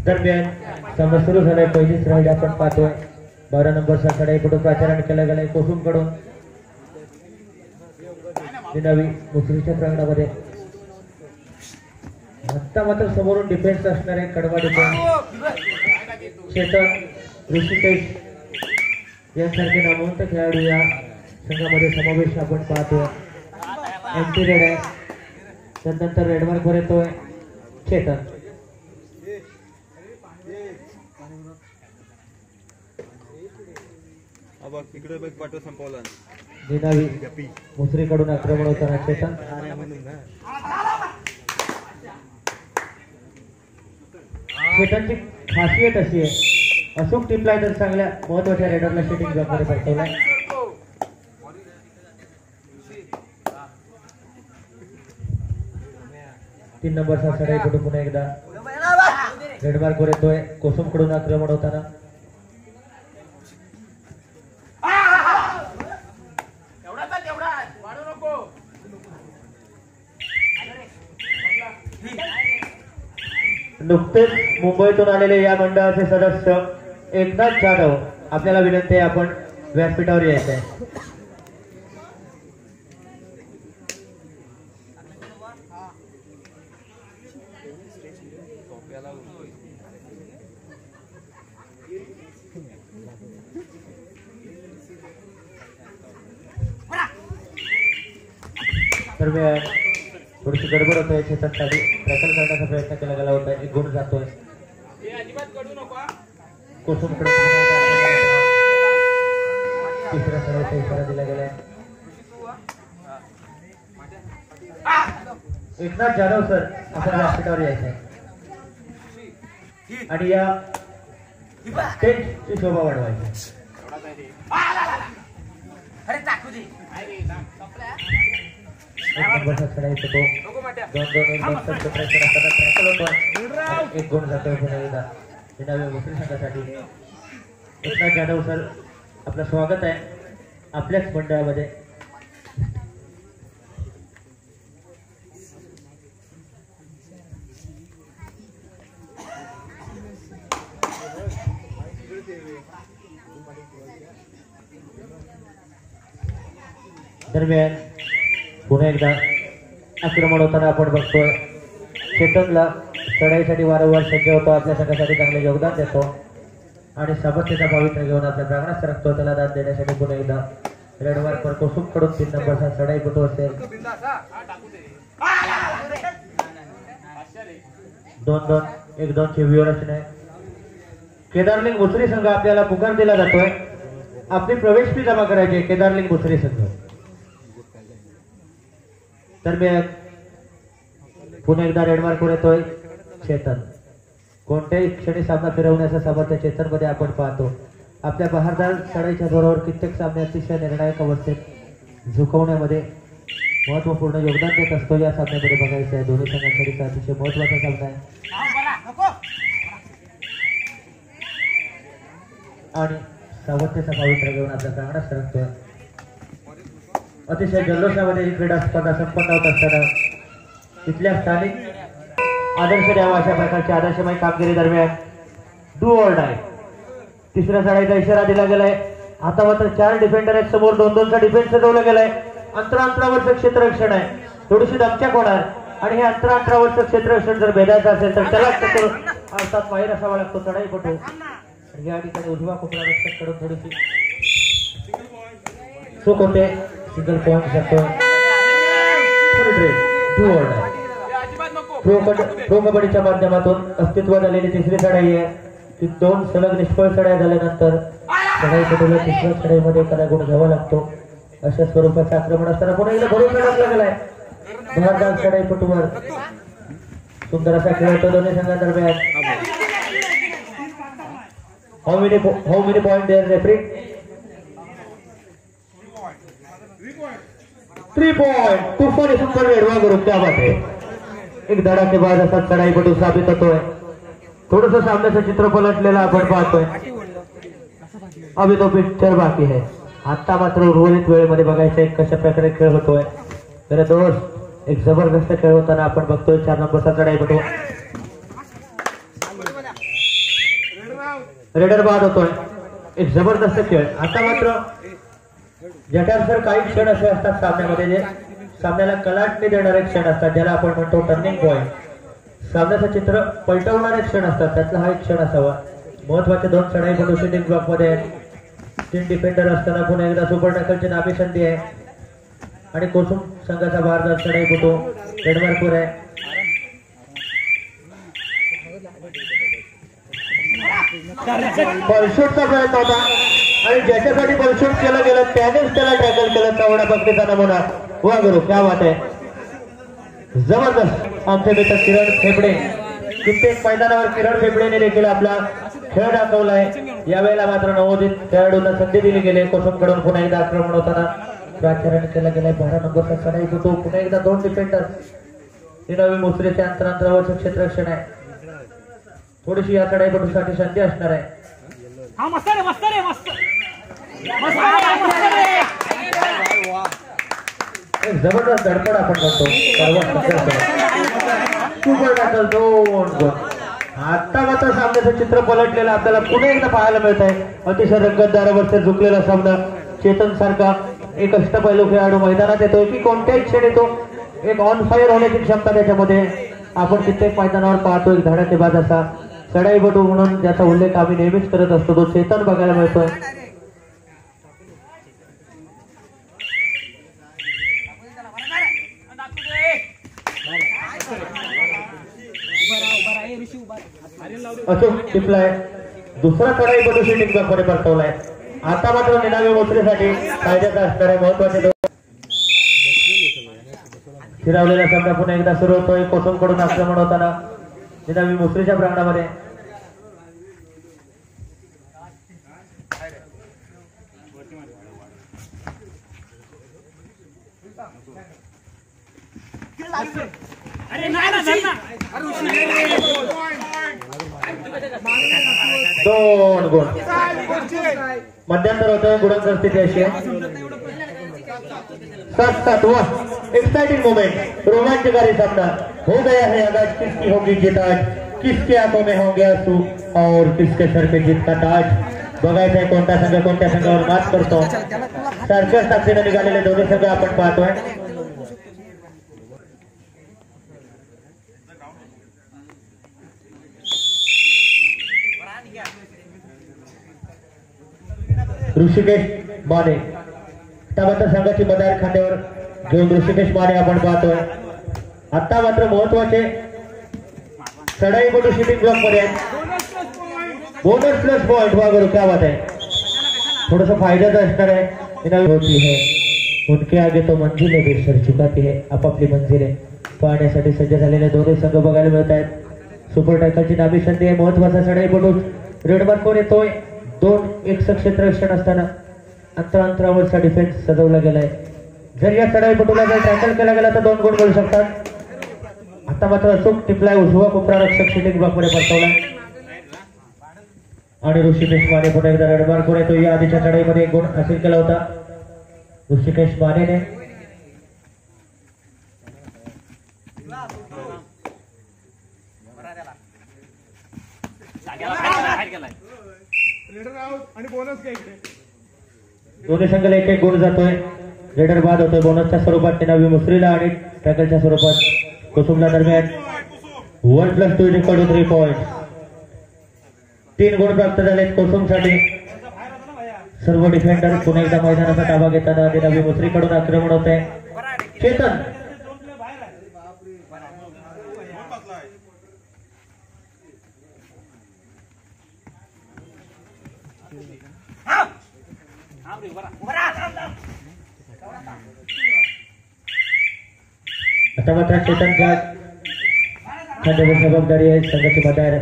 दरम्यान सामना सुरू झालाय. पहिलीच राईड आपण पाहतोय. 12 नंबरचा चढाईपटू प्राचारण केलं गेलाय कोसुम कडून. नवी मुसरीच्या प्रांगणामध्ये आता मात्र समोरून डिफेन्स असणारे कडवा डिफेन्स चेतन ऋषिकेश यांसारखे नामवंत खेळाडू या संघामध्ये समावेश आपण पाहतोय. एंटी रेड आहे. त्यानंतर रेडमार्क वर येतोय चेतन. इकडे बघ पाठव संपवला. निनावी मुसरीकडून आक्रमण होताना चेतन. चेतनची खासियत अशी आहे अशोक टिपलाय तर चांगल्या महत्वाच्या रेडरला शूटिंग जॉबमध्ये परतवलाय. तीन नंबरचा चढाईपटू पुन्हा एकदा रेडमार्क वर येतोय कोसुम कडून आक्रमण होताना. नुकतेच मुंबईतून आलेले या मंडळाचे सदस्य एकनाथ जाधव आपल्याला विनंती आहे आपण व्यासपीठावर यायचं आहे. दरम्यान थोडीशी गडबड होत आहे. चेतनसाठी टॅकल करण्याचा प्रयत्न केला गेला होता. एक गुण जातोय कोसुम कडे. तिसऱ्या सरावाचा इशारा दिला गेलाय. एकनाथ जाधव सर आपण व्यासपीठावर यायचं आहे आणि या स्टेजची शोभा वाढवायची. एक गुण जातोय पुन्हा संघासाठी. एकनाथ जाधव सर आपलं स्वागत आहे आपल्याच मंडळामध्ये. दरम्यान पुन्हा एकदा आक्रमण होताना आपण बघतोय चेतनला चढाईसाठी वारंवार सज्ज होतो. आपल्या संघासाठी चांगले योगदान देतो आणि सामर्थ्याचा पवित्र घेऊन आपल्या प्रांगणात सरकतो. त्याला दाद देण्यासाठी पुन्हा एकदा रेडमार्कवर कोसुम कडून 3 नंबरचा चढाईपटू असेल. 2-2 1-2 ची व्यूअरशिप आहे. केदारलिंग मुसरी संघ आपल्याला पुकार दिला जातोय. आपली प्रवेश फी जमा करायची आहे केदारलिंग मुसरी संघ. दरम्यान पुन्हा एकदा रेडमार्कवर येतोय चेतन. कोणत्याही क्षणी सामना फिरवण्याचा सामर्थ्य चेतनमध्ये आपण पाहतो. आपल्या बहारदार चढाईच्या जोरावर कित्येक सामने अतिशय निर्णायक अवस्थेत झुकवण्यामध्ये महत्वपूर्ण योगदान देत असतो. या सामन्यामध्ये बघायचं आहे दोन्ही संघांसाठी अतिशय महत्वाचा सामना आहे आणि सामर्थ्याचा पवित्र घेऊन आपल्या प्रांगणात सरकतोय. अतिशय जल्लोषामध्ये ही क्रीडा स्पर्धा संपन्न होत असताना तिथल्या स्थानिक आदर्श द्यावा अशा प्रकारच्या आदर्शमय कामगिरी दरम्यान डू ऑर डाय तिसऱ्या चढाईचा इशारा दिला गेलाय. आता मात्र 4 डिफेंडर आहेत समोर. 2-2चा डिफेन्स सजवला गेलाय. अंतरावरचं क्षेत्ररक्षण आहे. थोडीशी दमछाक होणार आणि हे अंतरावरचं क्षेत्ररक्षण जर भेदायचं असेल तर त्याला अर्थात माहीर असावा लागतो चढाईपटू. या ठिकाणी उजवा कोपरा रक्षक कडून थोडीशी चूक होते. सिंगल पॉइंट शकतो. प्रो कबड्डीच्या माध्यमातून अस्तित्वात आलेली तिसरी चढाई आहे. ती 2 सलग निष्फळ चढाई झाल्यानंतर चढाईपटूला तिसऱ्या चढाईमध्ये एखादा गुण घ्यावा लागतो. अशा स्वरूपाचं आक्रमण असताना पुन्हा एकदा भरोसा टाकला गेलाय बहारदार चढाईपटूवर. सुंदर असा खेळ होतो दोन्ही संघांदरम्यान. How many point there referee? 3 point. तुफानी सुंदर रेडवा करून त्या बाबतीत एक धडाकेबाज असा चढाईपटू साबित होतोय. थोडस सामन्याचं चित्र पलटलेलं आपण पाहतोय. अभी तो पिक्चर बाकी है. आता मात्र उर्वरित वेळेमध्ये बघायचं कशा प्रकारे खेळ होतोय. तर दोस्त एक जबरदस्त खेळ होताना आपण बघतोय. 4 नंबरचा चढाईपटू रेडर बाद होतोय. एक जबरदस्त खेळ. आता मात्र जटासर काही क्षण असे असतात सामन्यामध्ये जे सामन्याला कलाटणी देणारे क्षण असतात, ज्याला आपण म्हणतो टर्निंग पॉइंट. सामन्याचं चित्र पलटवणारे क्षण असतात, त्यातला हा एक क्षण असावा. महत्वाचे 2 चढाईपटू शूटिंग ब्लॉक मध्ये आहेत. 3 डिफेंडर असताना पुन्हा एकदा सुपर टॅकलची नामी संधी आहे आणि कोसुम संघाचा भारदार चढाईपटू डेन्मार्कवर आहे. बॉलशूटचा प्रयत्न होता आणि ज्याच्यासाठी बॉलशूट केलं गेलं त्यानेच त्याला टॅकल केलं. चवडा बघण्याचा नमुना. वा गुरु, क्या बात आहे. जबरदस्त. आमचे मित्र किरण फेफडे, कित्येक मैदानावर किरण फेफडेने देखील आपला खेळ दाखवलाय. यावेळेला मात्र नवोदित खेळाडूंना संधी दिली गेली. कोसमकडून पुन्हा एकदा आक्रमण होताना प्राचार्याने केलं गेलंय. 12 नंबरचा चढाईपटू पुन्हा एकदा 2 डिफेंडर. ही नवी मुसरीचे अंतरांतरावरचं क्षेत्ररक्षण आहे. थोडीशी या चढाईपटूसाठी संधी असणार आहे. एक जबरदस्त धडपड आपण म्हणतो. सुपर टॅकल 2 गुण. आता मात्र सामन्याचं चित्र पलटलेलं आपल्याला पुन्हा एकदा पाहायला मिळत आहे. अतिशय रंगतदार अवस्थेत झुकलेला सामना. चेतन सारखा एक अष्टपैलू खेळाडू मैदानात येतोय की कोणत्याही क्षणी तो एक ऑन फायर होण्याची क्षमता त्याच्यामध्ये आपण कित्येक मैदानावर पाहतो. एक धडाकेबाज असा चढाईपटू म्हणून ज्याचा उल्लेख आम्ही नेहमीच करत असतो तो चेतन बघायला मिळतोय. अचूक टिपलाय. दुसरा चढाईपटू शूटिंग ब्लॉकमध्ये परतवलाय. आता मात्र निनावी मोसरीसाठी फायद्याचा असणारे महत्वाचे फिरवलेला सामना पुन्हा एकदा सुरू होतोय. कोसमकडून आक्रमण होताना निनावी मोसरीच्या प्रांगणामध्ये. दोन गुण. मध्यंतर होतोय. गुणांतर स्थिती अशी आहे 7-7. वाह, एक्साइटिंग मोमेंट. रोमांचकारी सामना हो गया है. आज किसकी होगी जीत, आज किसके आंखों में होंगे आंसू और किसके सर पे जीत का ताज. बघायचंय कोणता संघ कोणत्या संघावर मात करतो. सारख्याच ताकदीने निघालेले दोन्ही संघ आपण पाहतोय. ऋषिकेश माने मात्र संघाची मदार खांद्यावर घेऊन ऋषिकेश माने आपण पाहतोय. आता मात्र महत्वाचे चढाईपटू शूटिंग ब्लॉक मध्ये बोनस प्लस पॉइंट. वगैरे क्या बात आहे. थोडस फायद्याचं असणार आहे. होती है उनके आगे तो मंजिल है भी सर चुकाती है. आपापली मंजिल आहे पाहण्यासाठी सज्ज झालेले दोन्ही संघ बघायला मिळत आहेत. सुपर टॅकलची नामी संधी आहे. महत्वाचा चढाईपटू रेडमार्कवर येतोय. 2-1 क्षेत्ररक्षण असताना अंतरावरचा डिफेन्स सजवला गेलाय. जर या चढाईपटूला जर टॅकल केला गेला तर 2 गुण मिळू शकतात. आता मात्र अचूक टिपलाय. उजवा कोपरा रक्षक शूटिंग ब्लॉकमध्ये परतवलाय आणि ऋषिकेश माने पुन्हा एकदा रेडमार्कवर येतो. या आधीच्या चढाईमध्ये 1 गुण हासिल केला होता ऋषिकेश मानेने. दोन्ही संघाला 1-1 गुण जातोय. रेडर बाद होतोय. बोनसच्या स्वरूपात नवी मुसरीला आणि टॅकलच्या स्वरूपात कोसुमला. दरम्यान 1+2 = 3 पॉइंट. 3 गुण प्राप्त झालेत कोसुमसाठी. सर्व डिफेंडर पुन्हा एकदा मैदानाचा ताबा घेताना नवी मुसरीकडून आक्रमण होत आहे. चेतन आता मात्र चेतनच्या खांद्यावर जबाबदारी आहे. संघाची मदार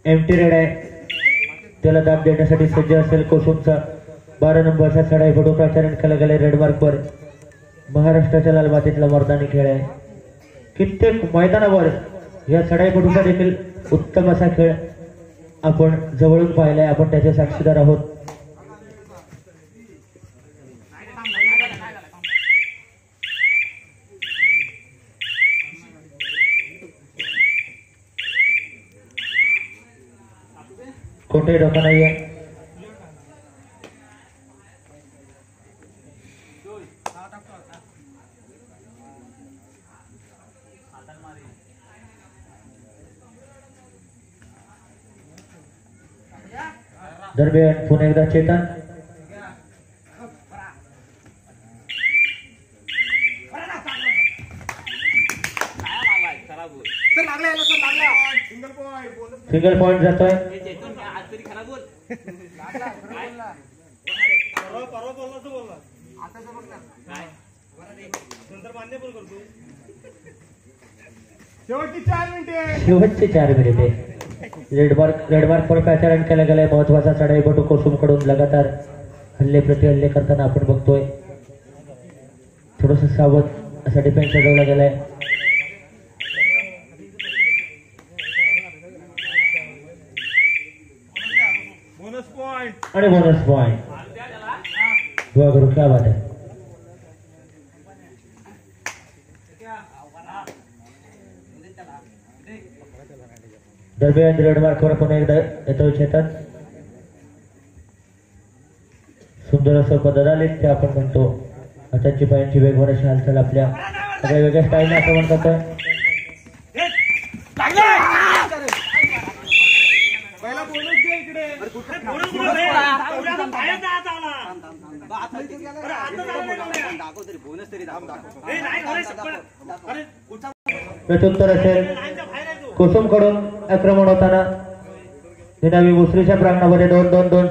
एमटी रेड आहे. त्याला दाब देण्यासाठी सज्ज असेल कोसुमचा 12 नंबरचा चढाईपटू प्राचार्य केला गेलाय. रेडमार्कवर महाराष्ट्राच्या लाल मातीतला मर्दानी खेळ आहे. कित्येक मैदानावर या चढाईपटूचा देखील उत्तम असा खेळ आपण जवळून पाहिलाय. आपण त्याचे साक्षीदार आहोत. कोणताही धोका नाहीये. दरम्यान पुन्हा एकदा चेतन सिंगल पॉइंट जातोय. शेवटचे 4 मिनिटे. रेड मार्क पर पॅचरण केला गेलाय. महत्वाचा चढाईपटू कोसुमकडून लगातार हल्ले प्रतिहल्ले करताना आपण बघतोय. थोडस सावध असा डिफेन्स सजवला गेलाय. आणि बोनस पॉइंट. दुआ करू क्या बात आहे. दरम्यान रेड मार्कवर पुन्हा एकदा येतोय चेतन. सुंदर असं पदरालित ते आपण म्हणतो. हातांची पायांची वेगवान अशी हालचाल आपल्या सगळ्या वेगळ्या स्टाईलने आक्रमण करतोय. प्रत्युत्तर असेल कोसुमकडून आक्रमण होताना निनावी मुसरीच्या प्रांगणामध्ये 2-2-2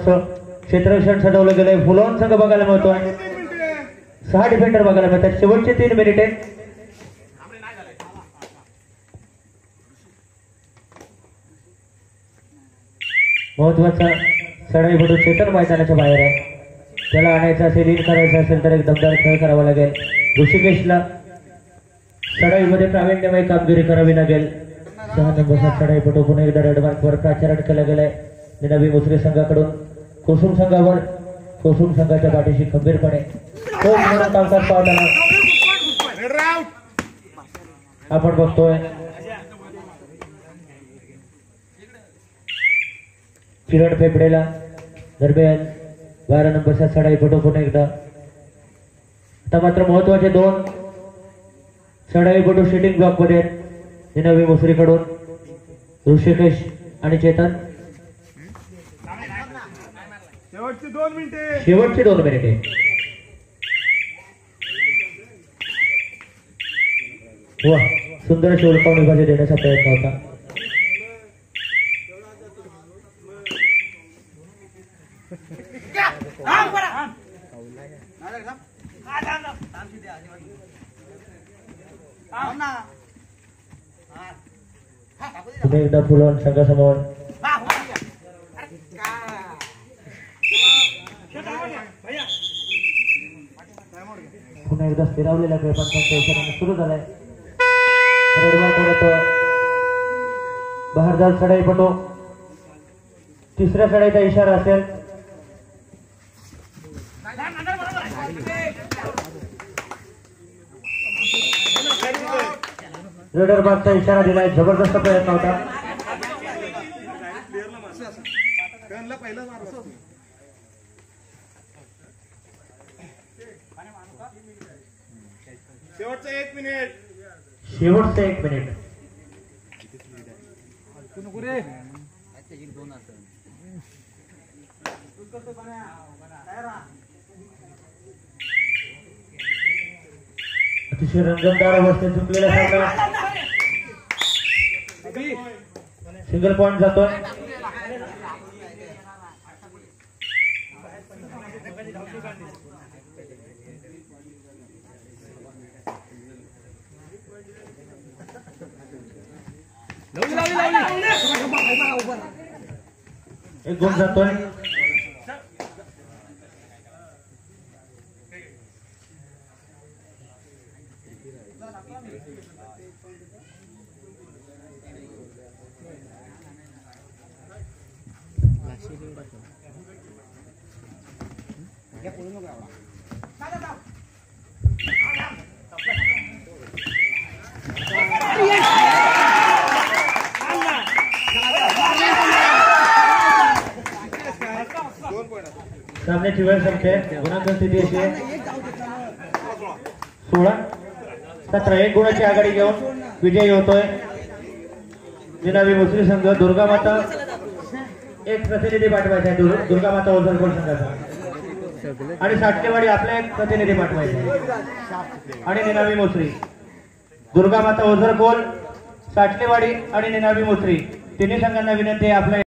क्षेत्ररक्षण सजवलं गेलंय. फुलॉन संघ बघायला मिळतोय. 6 डिफेंडर बघायला मिळतात. शेवटचे 3 मिनिटे. महत्वाचा चढाईपटू चेतन मैदानाच्या बाहेर आहे. त्याला आणायचं असेल, लीड करायचं असेल तर एक दमदार खेळ करावा लागेल. ऋषिकेशला चढाईमध्ये प्रावीण्यमय कामगिरी करावी लागेल. 6 नंबरचा चढाईपटू पुन्हा एकदा रेड मार्कवर प्राचारण केला गेलाय. निनावी मुसरी संघाकडून कोसुम संघावर. कोसुम संघाच्या पाठीशी खंबीरपणे खूप मोठं कामकाज पाहताना आपण बघतोय. किरण फेफडेला दरम्यान 12 नंबरचा चढाईपटू पुन्हा एकदा. आता मात्र महत्वाचे 2 चढाईपटू शूटिंग ब्लॉक मध्ये निनावी मुसरीकडून ऋषिकेश आणि चेतन. शेवटची 2 मिनिटे. वा, सुंदर अशी उलकावून विभाजी देण्याचा प्रयत्न होता. पुन्हा एकदा फुलॉन संघासमोर. पुन्हा एकदा स्थिरावलेला खेळ पंचांच्या इशाऱ्याने सुरू झालाय. बहारदार चढाईपटू. तिसऱ्या चढाईचा इशारा असेल. रेडर बागचा इशारा दिलाय. जबरदस्त प्रयत्न होता. शेवटचं 1 मिनिट. अतिशय रंजनदार अवस्थेत चुकलेला सामना. सिंगल पॉइंट जातोय. एक गुण जातोय. सामन्याची वेळ संपते. गुणांकन स्थिती अशी आहे 16-17. 1 गुणाची आघाडी घेऊन विजयी होतोय निनावी मुसरी संघ. दुर्गा माता एक प्रतिनिधी पाठवायचा आहे दुर्गा माता ओझरकोल संघाचा आणि साठलेवाडी आपला एक प्रतिनिधी पाठवायचा आणि निनावी मुसरी. दुर्गा माता ओझरकोल, साठलेवाडी आणि निनावी मुसरी तिन्ही संघांना विनंती आहे आपल्या